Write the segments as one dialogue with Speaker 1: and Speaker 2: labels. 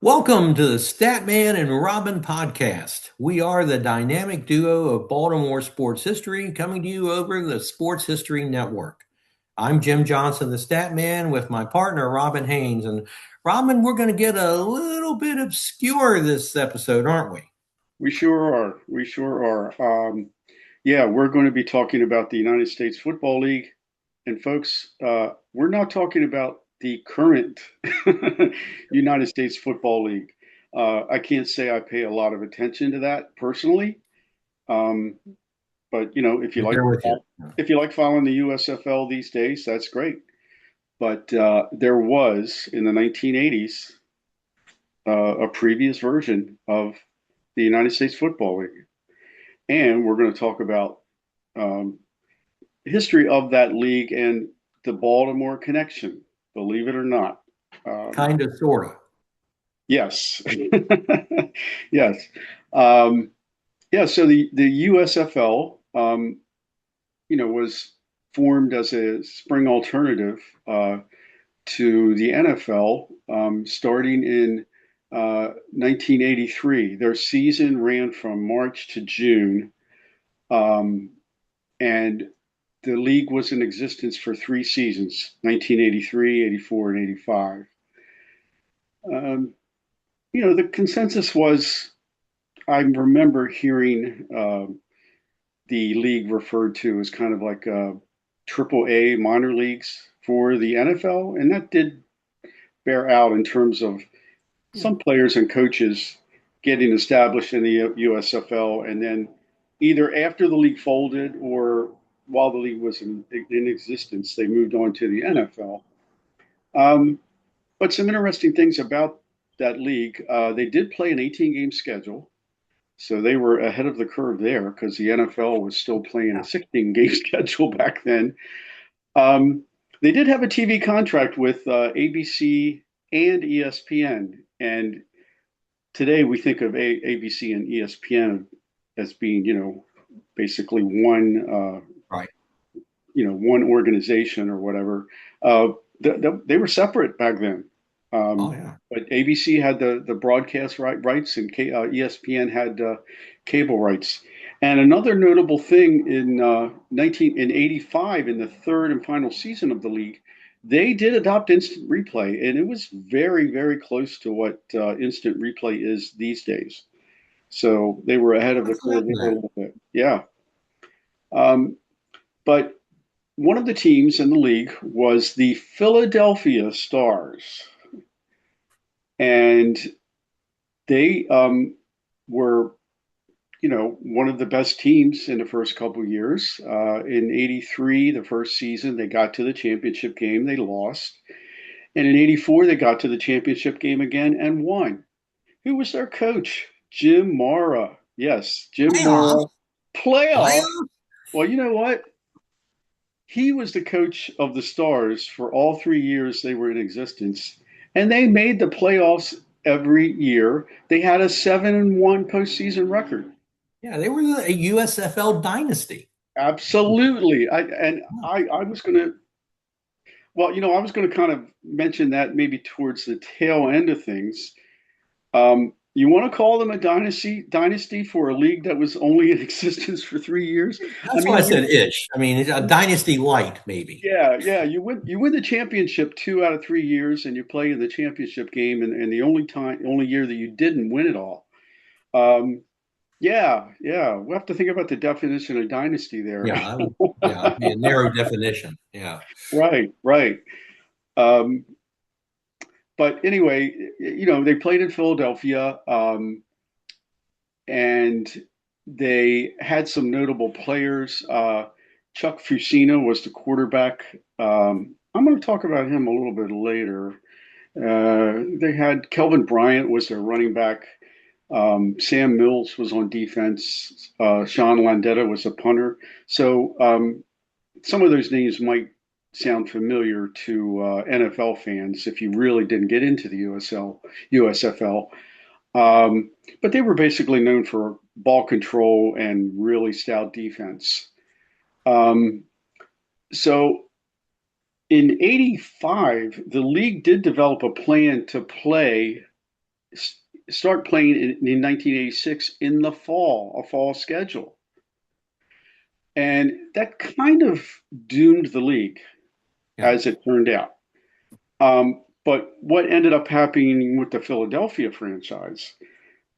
Speaker 1: Welcome to the Statman and Robin podcast. We are the dynamic duo of Baltimore sports history coming to you over the Sports History Network. I'm Jim Johnson, the Statman, with my partner Robin Haynes. And Robin, we're going to get a little bit obscure this episode, aren't we?
Speaker 2: We sure are. We sure are. Yeah, we're going to be talking about the United States Football League. And folks, we're not talking about the current United States Football League. I can't say I pay a lot of attention to that personally. Um, but if you
Speaker 1: Right
Speaker 2: like
Speaker 1: there with you.
Speaker 2: following the USFL these days, that's great. But there was in the 1980s a previous version of the United States Football League. And we're going to talk about um, history of that league and the Baltimore connection, believe it or not. Um,
Speaker 1: Kind of, sort of.
Speaker 2: yes. Yes. Um, yeah, so the USFL, was formed as a spring alternative to the NFL starting in 1983. Their season ran from March to June. Um, and the league was in existence for three seasons: 1983, 84, and 85. Um, the consensus was, I remember hearing the league referred to as kind of like triple A minor leagues for the NFL, and that did bear out in terms of some players and coaches getting established in the USFL, and then either after the league folded or while the league was in existence, they moved on to the NFL. Um, but some interesting things about that league, they did play an 18 game schedule. So they were ahead of the curve there because the NFL was still playing a 16 game schedule back then. Um, they did have a TV contract with ABC and ESPN. And today we think of ABC and ESPN as being, basically one,
Speaker 1: Right.
Speaker 2: one organization or whatever. They were separate back then.
Speaker 1: Oh,
Speaker 2: Um,
Speaker 1: yeah.
Speaker 2: but ABC had the broadcast rights, and ESPN had cable rights. And another notable thing in 1985, in the third and final season of the league, they did adopt instant replay, and it was very, very close to what instant replay is these days. So they were ahead of the
Speaker 1: What's that
Speaker 2: curve there a
Speaker 1: meant?
Speaker 2: little bit. Yeah. Um, but one of the teams in the league was the Philadelphia Stars, and they were, one of the best teams in the first couple of years. In '83, the first season, they got to the championship game. They lost. And in '84, they got to the championship game again and won. Who was their coach? Jim Mara. Yes, Jim
Speaker 1: Playoffs?
Speaker 2: Mara. Playoff.
Speaker 1: Playoffs?
Speaker 2: Well, you know what? He was the coach of the Stars for all 3 years they were in existence, and they made the playoffs every year. They had a 7-1 postseason record.
Speaker 1: Yeah, they were a USFL dynasty.
Speaker 2: Absolutely. I was going to, well, I was going to kind of mention that maybe towards the tail end of things. You want to call them a dynasty for a league that was only in existence for 3 years? I
Speaker 1: That's why I
Speaker 2: mean,
Speaker 1: said ish. I mean, a dynasty light, maybe.
Speaker 2: yeah. You win the championship 2 out of 3 years, and you play in the championship game, and the only year that you didn't win it all. Um, yeah. We'll have to think about the definition of dynasty there.
Speaker 1: Yeah, it'd be a narrow definition. Yeah.
Speaker 2: Right. Um, but anyway, they played in Philadelphia, and they had some notable players. Chuck Fusina was the quarterback. I'm going to talk about him a little bit later. They had Kelvin Bryant was their running back. Sam Mills was on defense. Sean Landetta was a punter. So some of those names might sound familiar to NFL fans if you really didn't get into the USFL. But they were basically known for ball control and really stout defense. Um, so in '85, the league did develop a plan to play start playing in 1986 in the fall, a fall schedule. And that kind of doomed the league,
Speaker 1: Yeah.
Speaker 2: as it turned out. But what ended up happening with the Philadelphia franchise,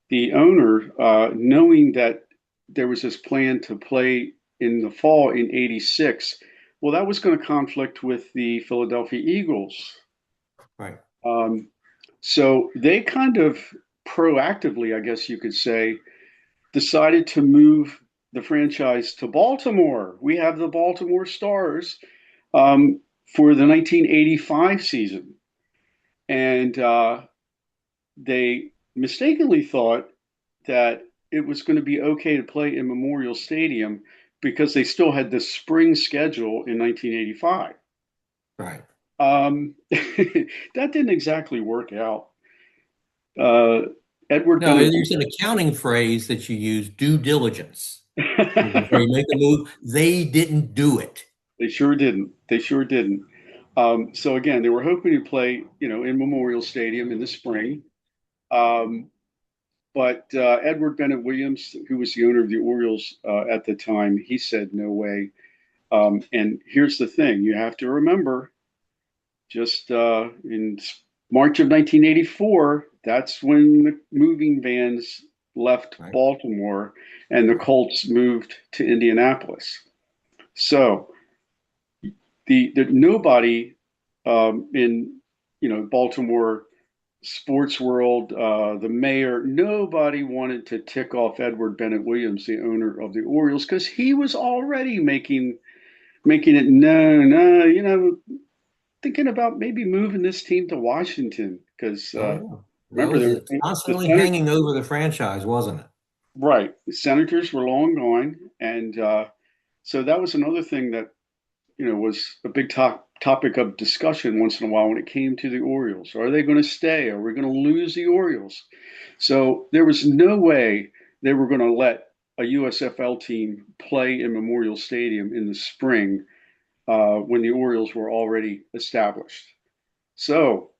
Speaker 2: the owner, knowing that there was this plan to play in the fall in 86, well, that was going to conflict with the Philadelphia Eagles.
Speaker 1: Right.
Speaker 2: Um, so they kind of proactively, I guess you could say, decided to move the franchise to Baltimore. We have the Baltimore Stars um, for the 1985 season. And they mistakenly thought that it was going to be okay to play in Memorial Stadium because they still had the spring schedule in 1985.
Speaker 1: Right.
Speaker 2: That didn't exactly work out. Uh, Edward
Speaker 1: No,
Speaker 2: Bennett.
Speaker 1: there's an accounting phrase that you use, due diligence. Before you make a move, they didn't do it.
Speaker 2: They sure didn't. They sure didn't. So again, they were hoping to play, in Memorial Stadium in the spring. Um, but Edward Bennett Williams, who was the owner of the Orioles at the time, he said no way. And here's the thing: you have to remember, just in March of 1984, that's when the moving vans left
Speaker 1: Right.
Speaker 2: Baltimore and the Colts moved to Indianapolis. So the nobody in Baltimore sports world, the mayor, nobody wanted to tick off Edward Bennett Williams, the owner of the Orioles, because he was already making it known, thinking about maybe moving this team to Washington because
Speaker 1: Oh, yeah. That
Speaker 2: remember
Speaker 1: was
Speaker 2: the
Speaker 1: constantly
Speaker 2: Senate,
Speaker 1: hanging over the franchise, wasn't it?
Speaker 2: right? The Senators were long gone, and so that was another thing that was a big topic of discussion once in a while when it came to the Orioles. Are they going to stay? Are we going to lose the Orioles? So there was no way they were going to let a USFL team play in Memorial Stadium in the spring when the Orioles were already established. So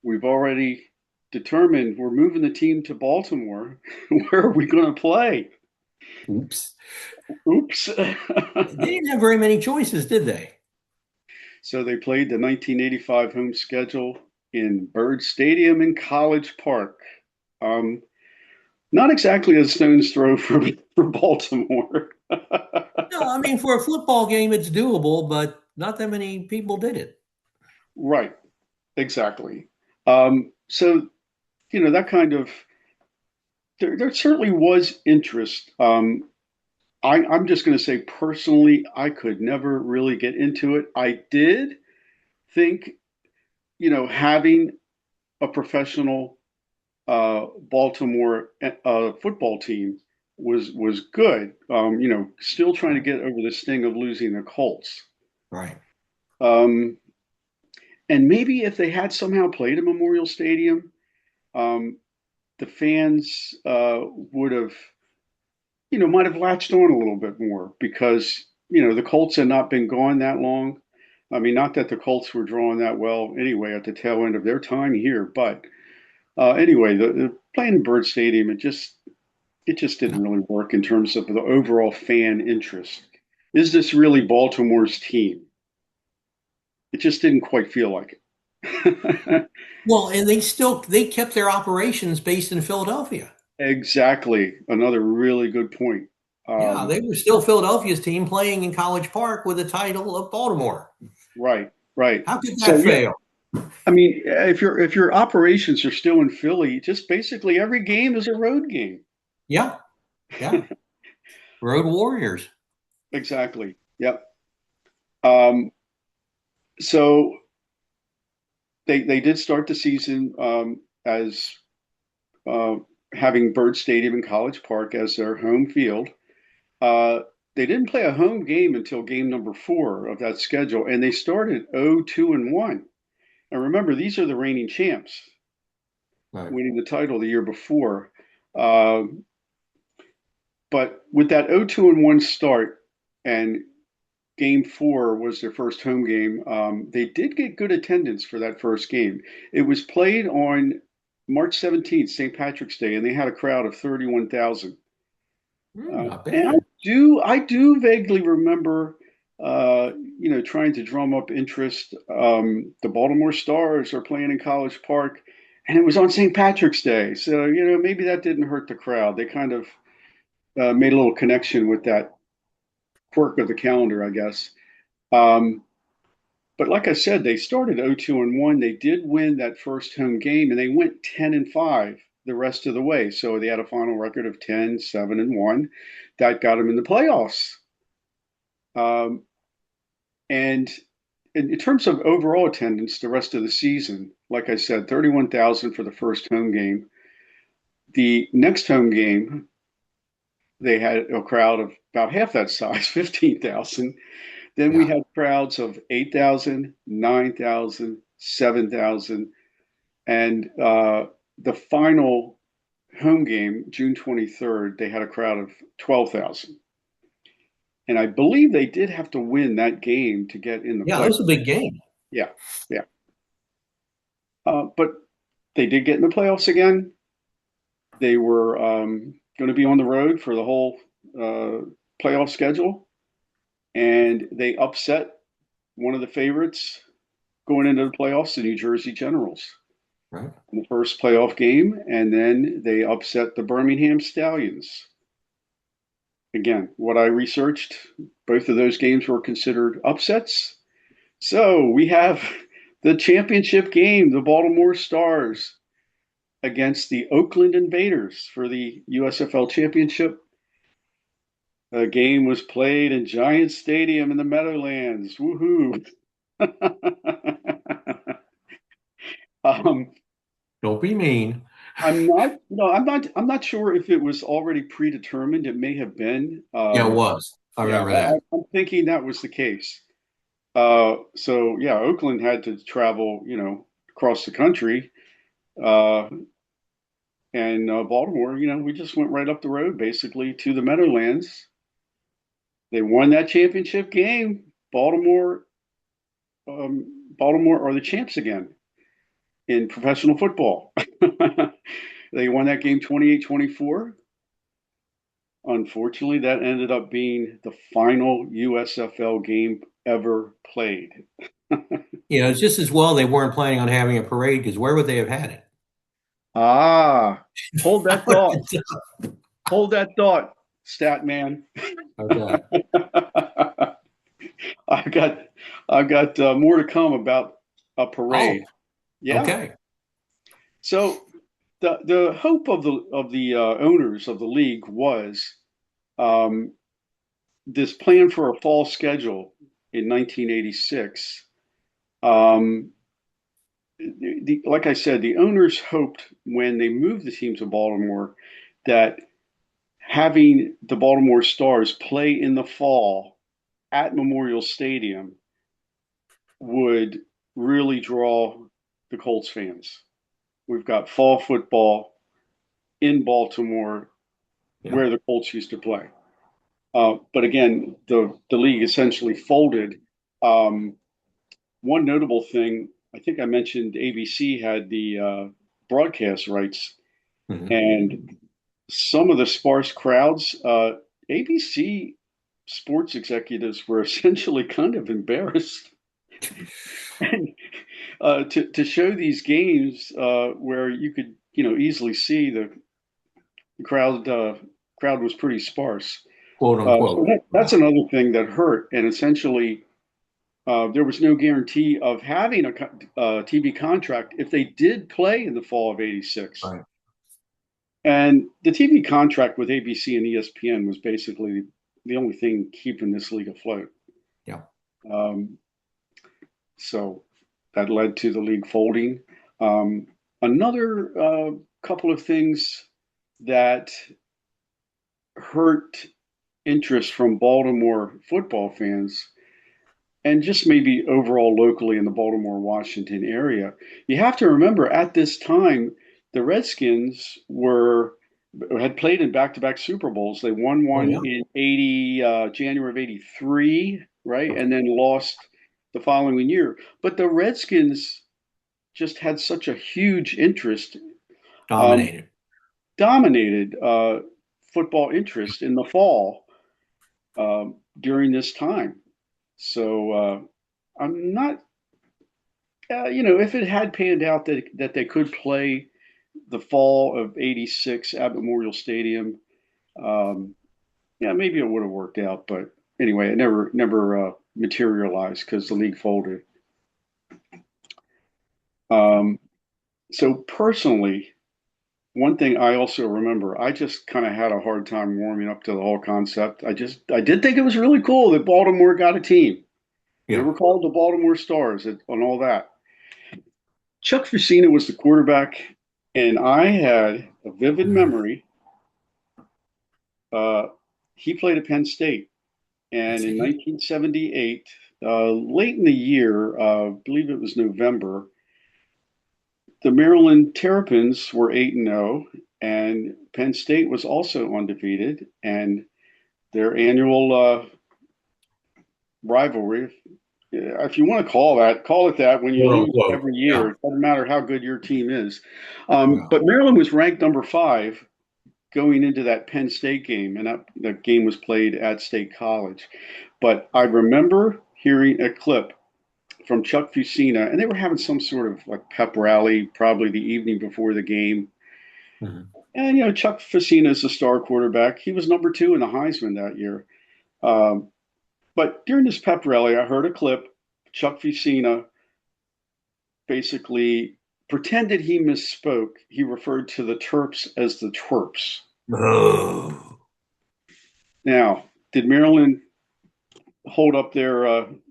Speaker 2: we've already determined we're moving the team to Baltimore. Where are we going to play?
Speaker 1: Oops.
Speaker 2: Oops.
Speaker 1: They didn't have very many choices, did they?
Speaker 2: So they played the 1985 home schedule in Bird Stadium in College Park. Um, Not exactly a stone's throw for Baltimore.
Speaker 1: No, I mean, for a football game, it's doable, but not that many people did it.
Speaker 2: Right, exactly. So, that kind of, there certainly was interest. I'm just going to say personally, I could never really get into it. I did think, having a professional Baltimore football team was good. Still trying to
Speaker 1: Right.
Speaker 2: get over the sting of losing the Colts.
Speaker 1: Right.
Speaker 2: Um, and maybe if they had somehow played at Memorial Stadium, um, the fans would have, might have latched on a little bit more because the Colts had not been gone that long. I mean, not that the Colts were drawing that well anyway at the tail end of their time here, but anyway, the playing in Bird Stadium, it just didn't really work in terms of the overall fan interest. Is this really Baltimore's team? It just didn't quite feel like it.
Speaker 1: Well, and they kept their operations based in Philadelphia.
Speaker 2: Exactly. Another really good point.
Speaker 1: Yeah,
Speaker 2: Um,
Speaker 1: they were still Philadelphia's team playing in College Park with the title of Baltimore.
Speaker 2: right, right.
Speaker 1: How could
Speaker 2: So
Speaker 1: that
Speaker 2: yeah,
Speaker 1: fail?
Speaker 2: I mean, if your operations are still in Philly, just basically every game is a road game.
Speaker 1: Yeah, yeah. Road Warriors.
Speaker 2: Exactly. Yep. Um, so they did start the season as uh, having Bird Stadium in College Park as their home field. Uh, they didn't play a home game until game number 4 of that schedule, and they started 0-2-1. And remember, these are the reigning champs,
Speaker 1: Right.
Speaker 2: winning the title the year before. Uh, but with that 0-2-1 start, and game 4 was their first home game, they did get good attendance for that first game. It was played on March 17th, St. Patrick's Day, and they had a crowd of 31,000.
Speaker 1: Not
Speaker 2: And
Speaker 1: bad.
Speaker 2: I do vaguely remember, trying to drum up interest. The Baltimore Stars are playing in College Park, and it was on St. Patrick's Day, so maybe that didn't hurt the crowd. They kind of made a little connection with that quirk of the calendar, I guess. Um, but like I said, they started 0-2-1. They did win that first home game, and they went 10-5 the rest of the way. So they had a final record of 10-7-1. That got them in the playoffs. Um, and in terms of overall attendance, the rest of the season, like I said, 31,000 for the first home game. The next home game, they had a crowd of about half that size, 15,000. Then we
Speaker 1: Yeah.
Speaker 2: had crowds of 8,000, 9,000, 7,000. And the final home game, June 23rd, they had a crowd of 12,000. And I believe they did have to win that game to get in the
Speaker 1: Yeah, that
Speaker 2: play.
Speaker 1: was a big game.
Speaker 2: Yeah, yeah. But they did get in the playoffs again. They were going to be on the road for the whole uh, playoff schedule, and they upset one of the favorites going into the playoffs, the New Jersey Generals,
Speaker 1: Right.
Speaker 2: in the first playoff game, and then they upset the Birmingham Stallions. Again, what I researched, both of those games were considered upsets. So we have the championship game, the Baltimore Stars against the Oakland Invaders for the USFL championship. The game was played in Giant Stadium in the Meadowlands. Woohoo! um,
Speaker 1: Don't be mean.
Speaker 2: I'm not, no, I'm not sure if it was already predetermined. It may have been.
Speaker 1: Yeah, it was. I
Speaker 2: Yeah,
Speaker 1: remember that.
Speaker 2: I'm thinking that was the case. So yeah, Oakland had to travel, across the country, uh, and Baltimore, we just went right up the road basically to the Meadowlands. They won that championship game. Baltimore are the champs again in professional football. They won that game 28-24. Unfortunately, that ended up being the final USFL game ever played.
Speaker 1: It's just as well they weren't planning on having a parade because where would they have had it?
Speaker 2: Ah, hold that thought. Hold that thought, stat man.
Speaker 1: Okay.
Speaker 2: I've got I've got more to come about a
Speaker 1: Oh,
Speaker 2: parade. Yeah.
Speaker 1: okay.
Speaker 2: So the hope of the owners of the league was um, this plan for a fall schedule in 1986. Um, like I said, the owners hoped when they moved the team to Baltimore that having the Baltimore Stars play in the fall at Memorial Stadium would really draw the Colts fans. We've got fall football in Baltimore
Speaker 1: Yeah.
Speaker 2: where the Colts used to play. But again, the league essentially folded. Um, One notable thing, I think I mentioned ABC had the broadcast rights,
Speaker 1: Mhm.
Speaker 2: and some of the sparse crowds, ABC sports executives were essentially kind of embarrassed. And to show these games where you could easily see the crowd was pretty sparse.
Speaker 1: Quote
Speaker 2: So
Speaker 1: unquote.
Speaker 2: that's
Speaker 1: Right.
Speaker 2: another thing that hurt, and essentially there was no guarantee of having a TV contract if they did play in the fall of '86.
Speaker 1: Right.
Speaker 2: And the TV contract with ABC and ESPN was basically the only thing keeping this league afloat.
Speaker 1: Yeah.
Speaker 2: Um, so that led to the league folding. Another couple of things that hurt interest from Baltimore football fans and just maybe overall locally in the Baltimore, Washington area. You have to remember at this time, the Redskins were had played in back-to-back Super Bowls. They won
Speaker 1: Oh,
Speaker 2: one
Speaker 1: yeah.
Speaker 2: in January of '83, right,
Speaker 1: Okay.
Speaker 2: and then lost the following year. But the Redskins just had such a huge interest. um,
Speaker 1: Dominated.
Speaker 2: dominated football interest in the fall during this time. So I'm not, if it had panned out that they could play the fall of '86 at Memorial Stadium, um, yeah, maybe it would have worked out. But anyway, it never materialized because the league folded. Um, so personally, one thing I also remember, I just kind of had a hard time warming up to the whole concept. I did think it was really cool that Baltimore got a team. They
Speaker 1: Yeah.
Speaker 2: were called the Baltimore Stars and all that. Chuck Fusina was the quarterback, and I had a vivid memory. Uh, he played at Penn State, and in 1978, late in the year, I believe it was November, the Maryland Terrapins were 8-0, and Penn State was also undefeated. And their annual rivalry, if you want to call it that when you
Speaker 1: Quote
Speaker 2: lose
Speaker 1: unquote.
Speaker 2: every
Speaker 1: Yeah.
Speaker 2: year. It doesn't matter how good your team is.
Speaker 1: Yeah.
Speaker 2: But Maryland was ranked number 5 going into that Penn State game, and that game was played at State College. But I remember hearing a clip from Chuck Fusina, and they were having some sort of like pep rally, probably the evening before the game.
Speaker 1: Mhm.
Speaker 2: And Chuck Fusina is the star quarterback. He was number 2 in the Heisman that year. Um, but during this pep rally, I heard a clip. Chuck Fusina basically pretended he misspoke. He referred to the Terps as the Twerps.
Speaker 1: Oh.
Speaker 2: Now, did Maryland hold up their end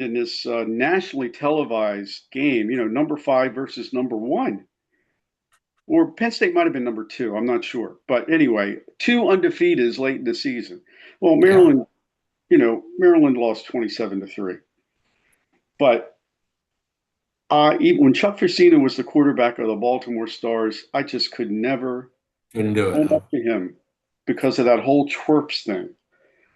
Speaker 2: in this nationally televised game? Number 5 versus number 1, or Penn State might have been number 2. I'm not sure, but anyway, 2 undefeateds late in the season. Well,
Speaker 1: Yeah.
Speaker 2: Maryland lost 27-3, but even when Chuck Fusina was the quarterback of the Baltimore Stars, I just could never
Speaker 1: Couldn't do it,
Speaker 2: own
Speaker 1: huh?
Speaker 2: up to him because of that whole twerps thing.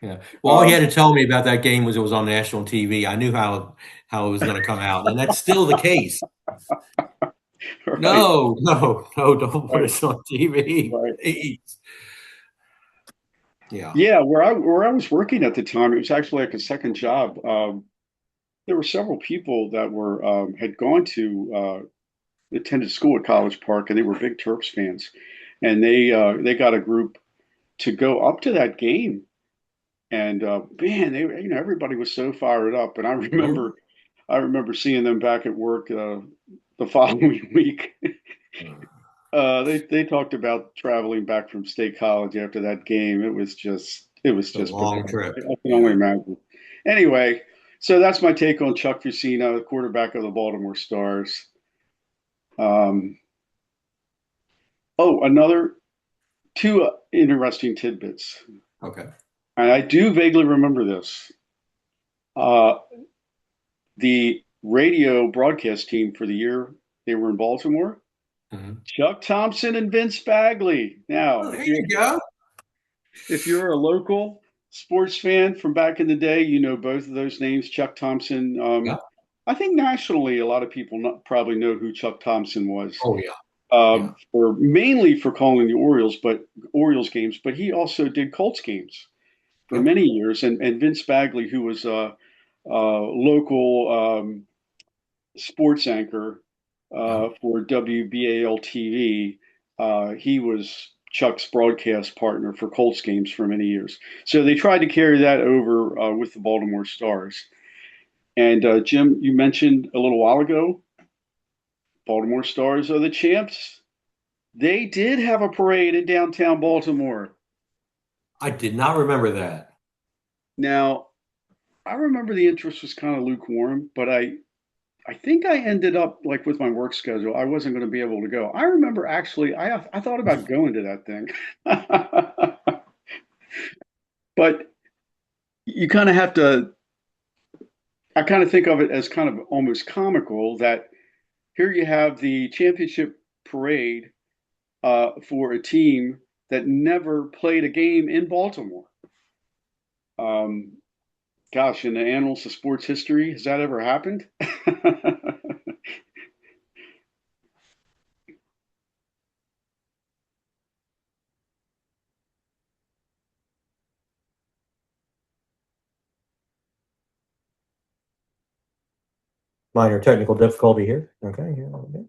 Speaker 1: Yeah. Well, all he
Speaker 2: Um,
Speaker 1: had to tell me about that game was it was on national TV. I knew how it was going to come out, and that's still the case.
Speaker 2: right,
Speaker 1: No, no, no, don't put
Speaker 2: right,
Speaker 1: us on TV,
Speaker 2: right.
Speaker 1: please. Yeah.
Speaker 2: Yeah, where I was working at the time, it was actually like a second job. There were several people that were had gone to attended school at College Park, and they were big Terps fans, and they got a group to go up to that game, and man, everybody was so fired up, and I
Speaker 1: Mhm.
Speaker 2: remember I remember seeing them back at work the following week. They talked about traveling back from State College after that game. It was
Speaker 1: The
Speaker 2: just
Speaker 1: long
Speaker 2: pathetic.
Speaker 1: trip.
Speaker 2: I can only
Speaker 1: Yeah.
Speaker 2: imagine. Anyway, so that's my take on Chuck Fusina, the quarterback of the Baltimore Stars. Um, another two interesting tidbits,
Speaker 1: Okay.
Speaker 2: and I do vaguely remember this. Uh, the radio broadcast team for the year they were in Baltimore,
Speaker 1: Mhm.
Speaker 2: Chuck Thompson and Vince Bagley. Now,
Speaker 1: Oh, there you go.
Speaker 2: if you're a local sports fan from back in the day, you know both of those names, Chuck Thompson.
Speaker 1: Yeah.
Speaker 2: I think nationally, a lot of people probably know who Chuck Thompson was,
Speaker 1: Oh, yeah. Yeah.
Speaker 2: for mainly for calling the Orioles games, but he also did Colts games for
Speaker 1: Yep.
Speaker 2: many years. And Vince Bagley, who was a local sports anchor
Speaker 1: Yeah.
Speaker 2: for WBAL TV. He was Chuck's broadcast partner for Colts games for many years. So they tried to carry that over with the Baltimore Stars. And Jim, you mentioned a little while ago, Baltimore Stars are the champs. They did have a parade in downtown Baltimore.
Speaker 1: I did not remember that.
Speaker 2: Now, I remember the interest was kind of lukewarm, but I think I ended up like with my work schedule, I wasn't going to be able to go. I remember actually, I thought about going to that thing, but you kind of have to. I kind of think of it as kind of almost comical that here you have the championship parade for a team that never played a game in Baltimore. Um, Gosh, in the annals of sports history, has that ever happened?
Speaker 1: Minor technical difficulty here. Okay, here we go.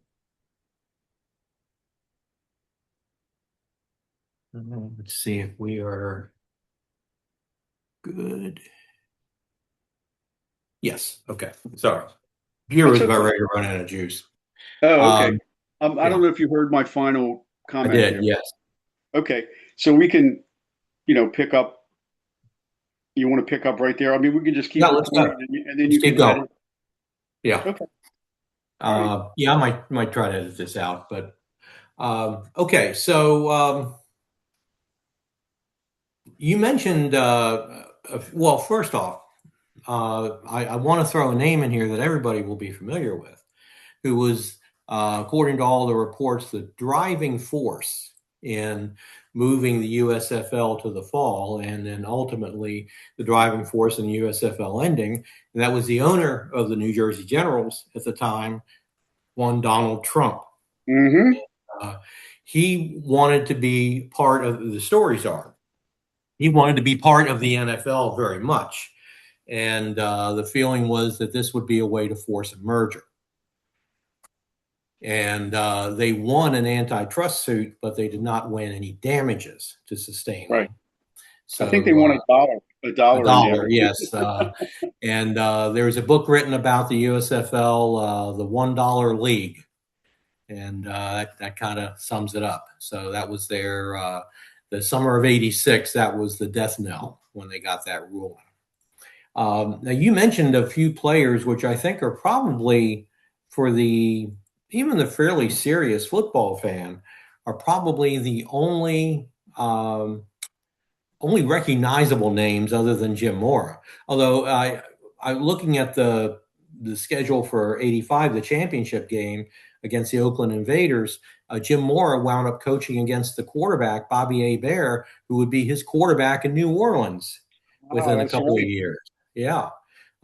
Speaker 1: Let's see if we are good. Yes. Okay. Sorry. Beer
Speaker 2: That's
Speaker 1: was about
Speaker 2: okay.
Speaker 1: ready to run out of juice.
Speaker 2: Oh, okay.
Speaker 1: Um,
Speaker 2: I don't
Speaker 1: yeah,
Speaker 2: know if you heard my final
Speaker 1: I
Speaker 2: comment
Speaker 1: did.
Speaker 2: there.
Speaker 1: Yes.
Speaker 2: Okay, so we can, pick up. You want to pick up right there? I mean, we can just
Speaker 1: Yeah,
Speaker 2: keep
Speaker 1: let's
Speaker 2: recording,
Speaker 1: go.
Speaker 2: and then
Speaker 1: Let's
Speaker 2: you
Speaker 1: keep
Speaker 2: can
Speaker 1: going.
Speaker 2: edit.
Speaker 1: Yeah.
Speaker 2: Okay. All right.
Speaker 1: Yeah, I might try to edit this out, but okay. So you mentioned well, first off, I want to throw a name in here that everybody will be familiar with, who was, according to all the reports, the driving force in moving the USFL to the fall, and then ultimately the driving force in the USFL ending. And that was the owner of the New Jersey Generals at the time, one Donald Trump.
Speaker 2: Mm-hmm.
Speaker 1: Uh, he wanted to be part of the stories are. He wanted to be part of the NFL very much. And the feeling was that this would be a way to force a merger. And they won an antitrust suit, but they did not win any damages to sustain
Speaker 2: Right.
Speaker 1: them.
Speaker 2: I think they
Speaker 1: So
Speaker 2: want a
Speaker 1: a
Speaker 2: dollar in
Speaker 1: dollar,
Speaker 2: damages.
Speaker 1: yes. And there was a book written about the USFL, the $1 League, and that kind of sums it up. So that was their the summer of '86. That was the death knell when they got that ruling. Now you mentioned a few players, which I think are probably for the even the fairly serious football fan are probably the only recognizable names other than Jim Mora. Although I looking at the schedule for '85, the championship game against the Oakland Invaders, Jim Mora wound up coaching against the quarterback Bobby A. Bear, who would be his quarterback in New Orleans
Speaker 2: Wow,
Speaker 1: within a
Speaker 2: that's
Speaker 1: couple of
Speaker 2: right.
Speaker 1: years. Yeah.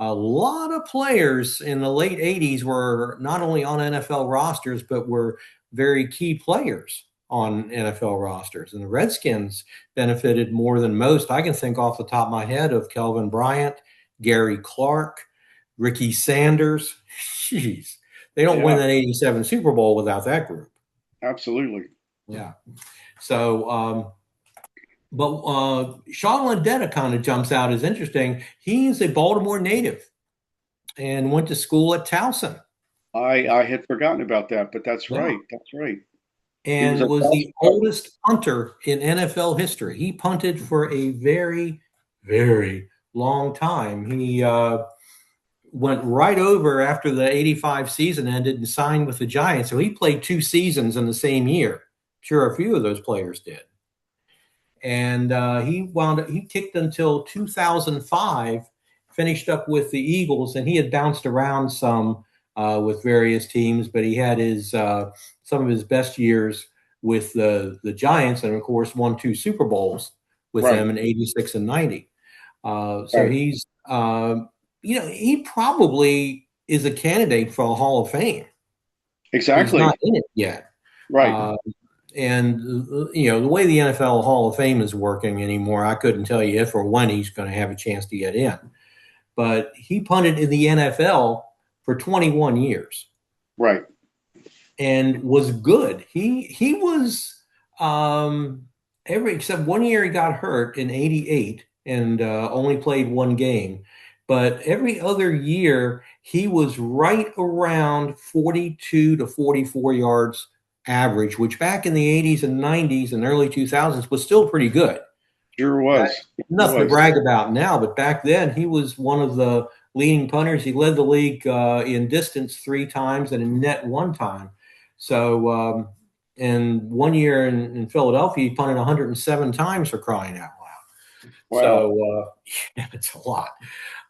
Speaker 1: A lot of players in the late '80s were not only on NFL rosters, but were very key players on NFL rosters. And the Redskins benefited more than most. I can think off the top of my head of Kelvin Bryant, Gary Clark, Ricky Sanders. Jeez, they don't win
Speaker 2: Yeah,
Speaker 1: that '87 Super Bowl without that group.
Speaker 2: absolutely.
Speaker 1: Yeah. So, but Sean Landetta kind of jumps out as interesting. He's a Baltimore native and went to school at Towson.
Speaker 2: I had forgotten about that, but that's
Speaker 1: Yeah.
Speaker 2: right. That's right. He was
Speaker 1: And
Speaker 2: a
Speaker 1: was the
Speaker 2: Boston College.
Speaker 1: oldest punter in NFL history. He punted for a very, very long time. He went right over after the '85 season ended and signed with the Giants. So he played 2 seasons in the same year. Sure, a few of those players did. And he kicked until 2005, finished up with the Eagles, and he had bounced around some with various teams, but he had his some of his best years with the Giants, and of course won 2 Super Bowls with
Speaker 2: Right.
Speaker 1: them in '86 and '90. So
Speaker 2: Right.
Speaker 1: he's he probably is a candidate for a Hall of Fame. He's not
Speaker 2: Exactly.
Speaker 1: in it yet.
Speaker 2: Right.
Speaker 1: Uh, and the way the NFL Hall of Fame is working anymore, I couldn't tell you if or when he's going to have a chance to get in. But he punted in the NFL for 21 years
Speaker 2: Right.
Speaker 1: and was good. He was every except one year he got hurt in '88 and only played one game. But every other year he was right around 42 to 44 yards average, which back in the '80s and '90s and early 2000s was still pretty good.
Speaker 2: Sure
Speaker 1: That,
Speaker 2: was. It
Speaker 1: nothing to
Speaker 2: was.
Speaker 1: brag about now, but back then he was one of the leading punters. He led the league in distance 3 times and in net 1 time. So, and one year in Philadelphia, he punted 107 times for crying out loud.
Speaker 2: Wow.
Speaker 1: So, it's a lot.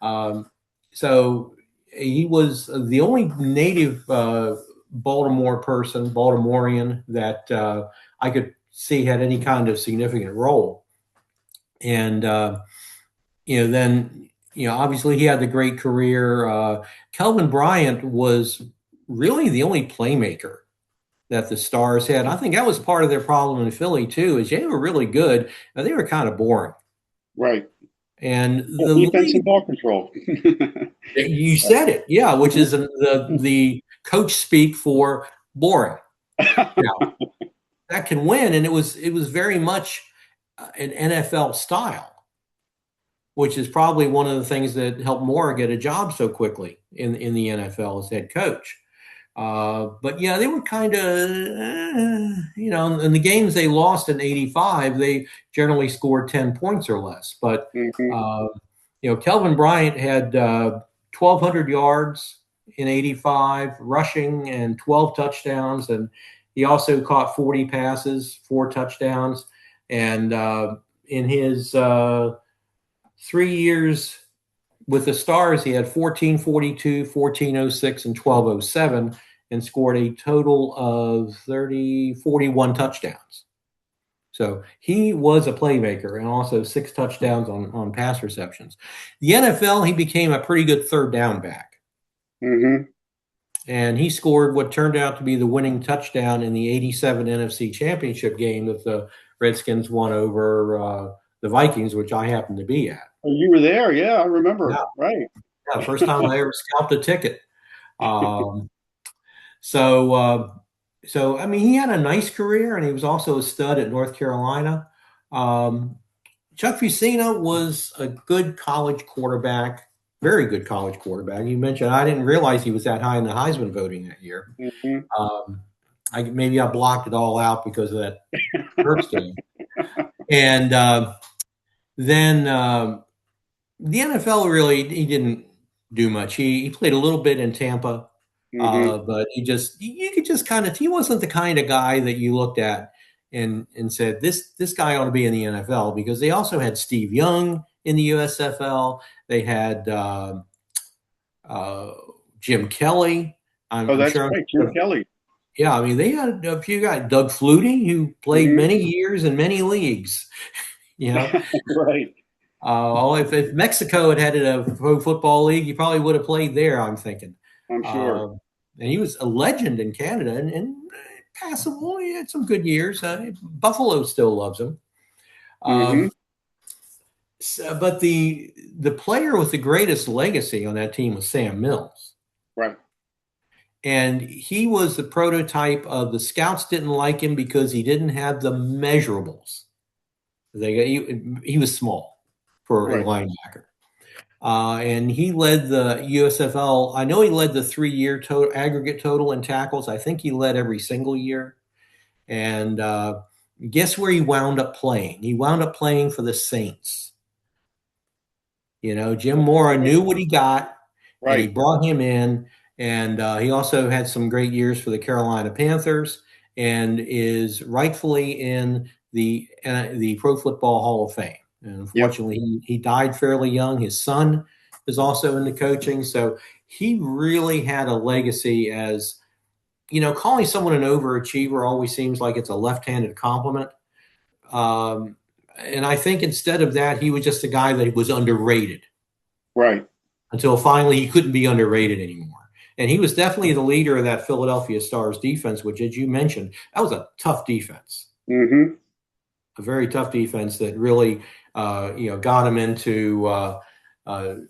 Speaker 1: Um, so he was the only native Baltimorean that I could see had any kind of significant role. And then obviously he had the great career. Kelvin Bryant was really the only playmaker that the Stars had. I think that was part of their problem in Philly too, is they were really good, and they were kind of boring.
Speaker 2: Right.
Speaker 1: And
Speaker 2: Yeah,
Speaker 1: the
Speaker 2: defense and
Speaker 1: league,
Speaker 2: ball control.
Speaker 1: you said it, yeah, which is the coach speak for boring. Now that can win, and it was very much an NFL style, which is probably one of the things that helped Moore get a job so quickly in the NFL as head coach. But yeah, they were kind of, in the games they lost in '85, they generally scored 10 points or less. But,
Speaker 2: Hmm.
Speaker 1: uh, Kelvin Bryant had 1,200 yards in '85, rushing, and 12 touchdowns. And he also caught 40 passes, 4 touchdowns. And in his 3 years with the Stars, he had 1442, 1406, and 1207, and scored a total of 41 touchdowns. So he was a playmaker, and also 6 touchdowns on pass receptions. The NFL, he became a pretty good third down back.
Speaker 2: Hmm.
Speaker 1: And he scored what turned out to be the winning touchdown in the '87 NFC Championship game that the Redskins won over the Vikings, which I happened to be at.
Speaker 2: Oh, you were there? Yeah, I remember.
Speaker 1: Yeah,
Speaker 2: Right.
Speaker 1: yeah, first time I ever scalped a ticket. Um, so, I mean, he had a nice career, and he was also a stud at North Carolina. Um, Chuck Fusina was a good college quarterback, very good college quarterback. You mentioned I didn't realize he was that high in the Heisman voting that year.
Speaker 2: Hmm.
Speaker 1: Um, maybe I blocked it all out because of that Hurts game. And then the NFL really he didn't do much. He played a little bit in Tampa,
Speaker 2: Hmm.
Speaker 1: but you could just kind of he wasn't the kind of guy that you looked at and said this guy ought to be in the NFL, because they also had Steve Young in the USFL. They had uh, Jim Kelly. I'm,
Speaker 2: Oh,
Speaker 1: I'm
Speaker 2: that's
Speaker 1: sure.
Speaker 2: right, Jim Kelly.
Speaker 1: Yeah, I mean they had a few guys. Doug Flutie, who played
Speaker 2: Hmm.
Speaker 1: many years in many leagues. You know,
Speaker 2: Right.
Speaker 1: if Mexico had a pro football league, he probably would have played there, I'm thinking.
Speaker 2: I'm sure.
Speaker 1: Um, and he was a legend in Canada, and passable. He had some good years. Buffalo still loves him.
Speaker 2: Hmm.
Speaker 1: Um, but the player with the greatest legacy on that team was Sam Mills.
Speaker 2: Right.
Speaker 1: And he was the prototype of the scouts didn't like him because he didn't have the measurables. He was small for a
Speaker 2: Right.
Speaker 1: linebacker. And he led the USFL. I know he led the 3 year total aggregate total in tackles. I think he led every single year. And guess where he wound up playing? He wound up playing for the Saints. Jim Mora knew what he got, and he
Speaker 2: Right.
Speaker 1: brought him in. And he also had some great years for the Carolina Panthers, and is rightfully in the Pro Football Hall of Fame. And
Speaker 2: Yep.
Speaker 1: unfortunately, he died fairly young. His son is also into coaching, so he really had a legacy as calling someone an overachiever always seems like it's a left-handed compliment. Um, and I think instead of that, he was just a guy that was underrated
Speaker 2: Right.
Speaker 1: until finally he couldn't be underrated anymore. And he was definitely the leader of that Philadelphia Stars defense, which, as you mentioned, that was a tough defense,
Speaker 2: Hmm.
Speaker 1: a very tough defense that really, got him into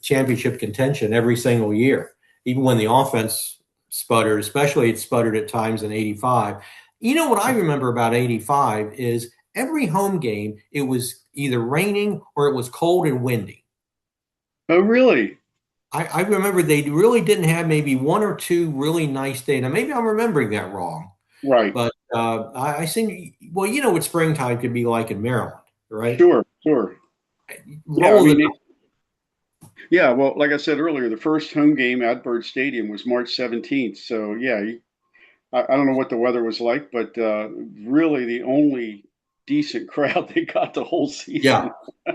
Speaker 1: championship contention every single year, even when the offense sputtered. Especially it sputtered at times in '85. What I remember about '85 is every home game it was either raining or it was cold and windy.
Speaker 2: Oh, really?
Speaker 1: I remember they really didn't have maybe one or two really nice days. Now maybe I'm remembering that wrong,
Speaker 2: Right.
Speaker 1: but I seem well. What springtime could be like in Maryland, right?
Speaker 2: Sure. Sure. Yeah. I
Speaker 1: Roll of
Speaker 2: mean,
Speaker 1: the
Speaker 2: yeah. Well, like I said earlier, the first home game at Bird Stadium was March 17th. So yeah, I don't know what the weather was like, but really the only decent crowd they got the whole
Speaker 1: Yeah,
Speaker 2: season.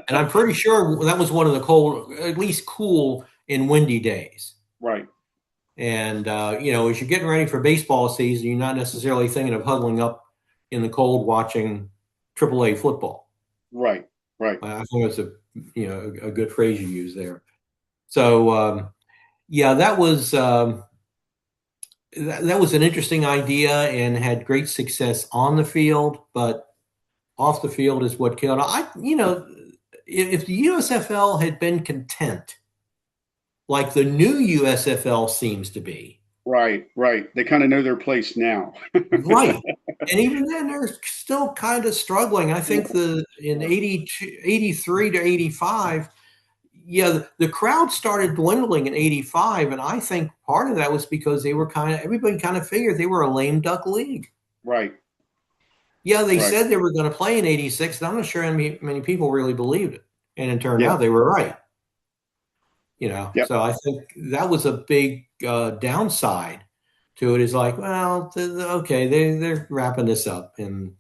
Speaker 1: and I'm pretty sure that was one of the cold, at least cool and windy days.
Speaker 2: Right.
Speaker 1: And as you're getting ready for baseball season, you're not necessarily thinking of huddling up in the cold watching AAA football.
Speaker 2: Right. Right.
Speaker 1: I think it's a good phrase you use there. So yeah, that was an interesting idea and had great success on the field, but off the field is what killed. if the USFL had been content, like the new USFL seems to be,
Speaker 2: Right, right. They kind of know their place now.
Speaker 1: right. And even then, they're still kind of struggling. I think in 82, 83 to 85, yeah, the crowd started dwindling in 85. And I think part of that was because everybody kind of figured they were a lame duck league.
Speaker 2: Right,
Speaker 1: Yeah, they
Speaker 2: right.
Speaker 1: said they were going to play in 86, and I'm not sure many people really believed it. And it turned
Speaker 2: Yeah,
Speaker 1: out they were right.
Speaker 2: yeah,
Speaker 1: So I think that was a big downside to it. Is like, well, okay, they're wrapping this up, and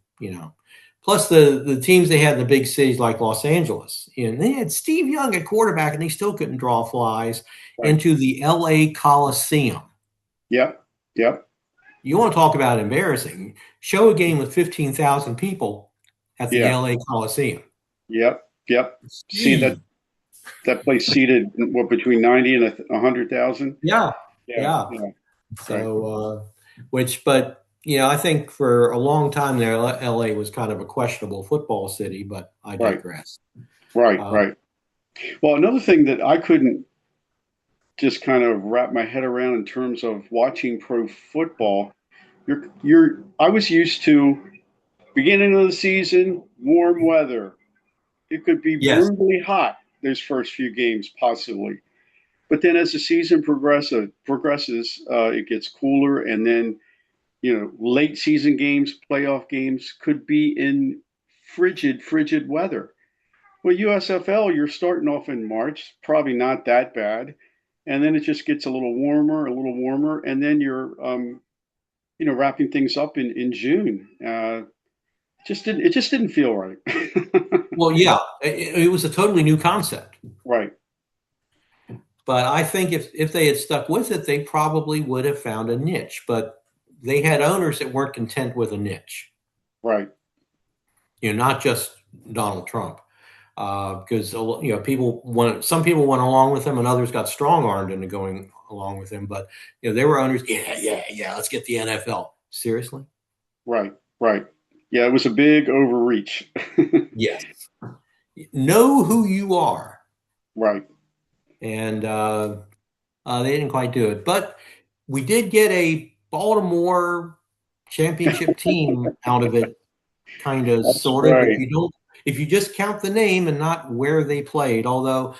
Speaker 1: plus the teams they had in the big cities like Los Angeles, and they had Steve Young at quarterback, and they still couldn't draw flies
Speaker 2: right.
Speaker 1: into the L.A. Coliseum.
Speaker 2: Yeah, yeah,
Speaker 1: You want to talk about embarrassing? Show a game with 15,000 people at the
Speaker 2: yeah,
Speaker 1: L.A. Coliseum.
Speaker 2: yep, yep. See
Speaker 1: Gee.
Speaker 2: that place seated what between 90 and 100,000?
Speaker 1: Yeah,
Speaker 2: Yeah,
Speaker 1: yeah.
Speaker 2: yeah, right.
Speaker 1: So, but I think for a long time there, LA was kind of a questionable football city, but I
Speaker 2: Right,
Speaker 1: digress.
Speaker 2: right,
Speaker 1: Uh,
Speaker 2: right. Well, another thing that I couldn't just kind of wrap my head around in terms of watching pro football, I was used to beginning of the season, warm weather. It could be
Speaker 1: yes.
Speaker 2: brutally hot those first few games, possibly. But then as the season progresses, it gets cooler, and then late season games, playoff games could be in frigid weather. Well, USFL, you're starting off in March, probably not that bad, and then it just gets a little warmer, and then you're wrapping things up in June. It just didn't feel right.
Speaker 1: Well, yeah, it was a totally new concept,
Speaker 2: Right,
Speaker 1: but I think if they had stuck with it, they probably would have found a niche. But they had owners that weren't content with a niche.
Speaker 2: right,
Speaker 1: Not just Donald Trump. Because some people went along with him, and others got strong armed into going along with him. But there were owners, yeah, let's get the NFL. Seriously?
Speaker 2: right, right. Yeah, it was a big overreach.
Speaker 1: Yes. Know who you are,
Speaker 2: Right.
Speaker 1: and they didn't quite do it. But we did get a Baltimore championship team out of it, kind of,
Speaker 2: That's
Speaker 1: sort of.
Speaker 2: right.
Speaker 1: If you just count the name and not where they played, although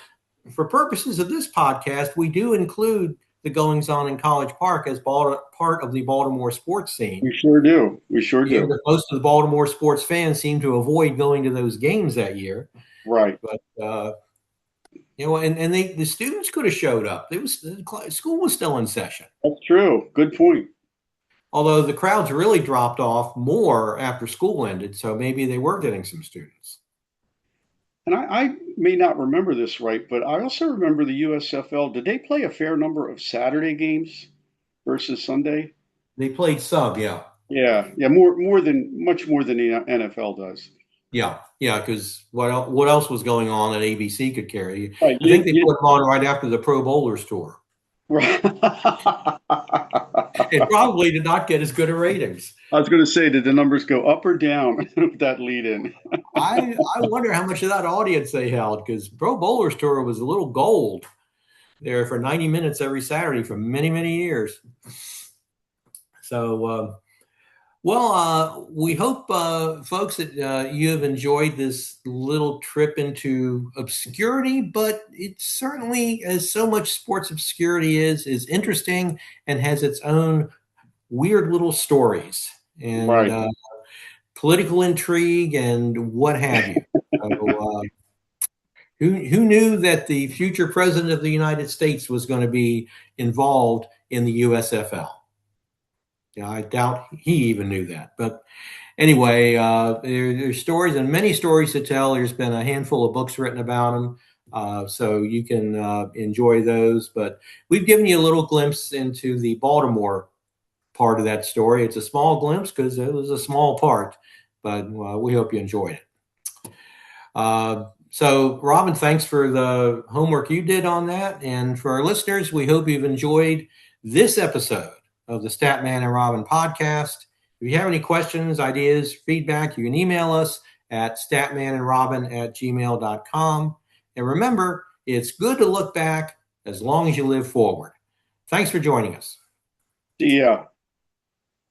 Speaker 1: for purposes of this podcast, we do include the goings on in College Park as part of the Baltimore sports scene.
Speaker 2: We sure do. We sure
Speaker 1: Even
Speaker 2: do.
Speaker 1: if most of the Baltimore sports fans seem to avoid going to those games that year.
Speaker 2: Right.
Speaker 1: But, and the students could have showed up. School was still in session.
Speaker 2: That's true. Good point.
Speaker 1: Although the crowds really dropped off more after school ended, so maybe they were getting some students.
Speaker 2: And I may not remember this right, but I also remember the USFL. Did they play a fair number of Saturday games versus Sunday?
Speaker 1: They played sub, yeah.
Speaker 2: Yeah, yeah, much more than the NFL does.
Speaker 1: Yeah, yeah, because what else was going on that ABC could carry?
Speaker 2: Right,
Speaker 1: I think they put them on right after the Pro Bowlers tour.
Speaker 2: right.
Speaker 1: It probably did not get as good a ratings.
Speaker 2: I was going to say, did the numbers go up or down with that lead in?
Speaker 1: I wonder how much of that audience they held, because Pro Bowlers tour was a little gold there for 90 minutes every Saturday for many, many years. So, we hope, folks, that you have enjoyed this little trip into obscurity, but it certainly, as so much sports obscurity is interesting and has its own weird little stories and
Speaker 2: Right.
Speaker 1: political intrigue and what have you. So, who knew that the future president of the United States was going to be involved in the USFL? I doubt he even knew that. But anyway, there's stories and many stories to tell. There's been a handful of books written about them, so you can enjoy those. But we've given you a little glimpse into the Baltimore part of that story. It's a small glimpse because it was a small part, but we hope you enjoyed it. So, Robin, thanks for the homework you did on that. And for our listeners, we hope you've enjoyed this episode of the Statman and Robin podcast. If you have any questions, ideas, feedback, you can email us at statmanandrobin@gmail.com. And remember, it's good to look back as long as you live forward. Thanks for joining us.
Speaker 2: Yeah.